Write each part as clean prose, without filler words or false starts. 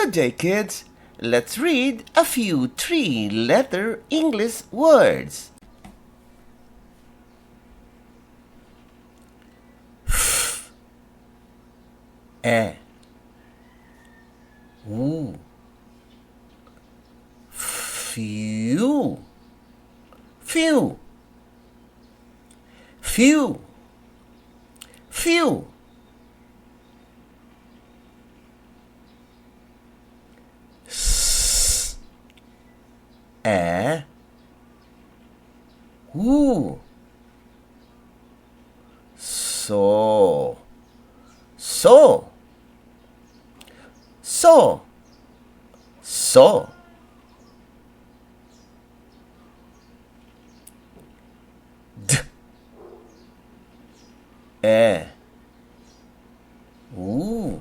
Good day, kids. Let's read a few three-letter English words. F, u, few, few, few, few. Woo. So. So. So. So. D. Ooh.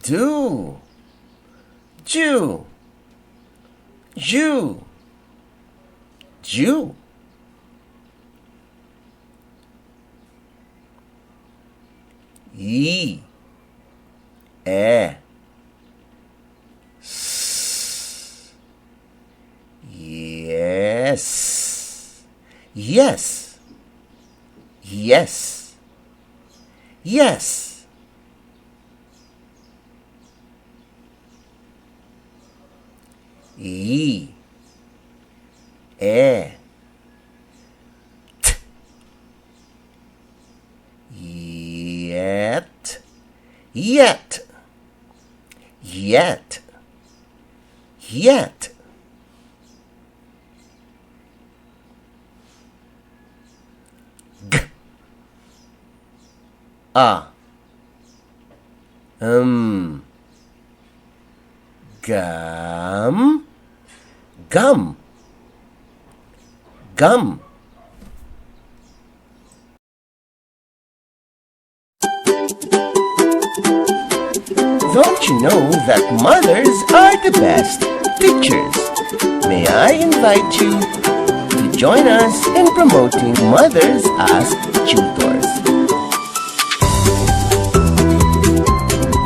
Do. Jew. Jew. Jew. E. S. Yes. Yes. Yes. Yes. E. T. Yet. Yet. Yet. Yet. G. Gum. Gum. Gum. Don't you know that mothers are the best teachers? May I invite you to join us in promoting mothers as tutors.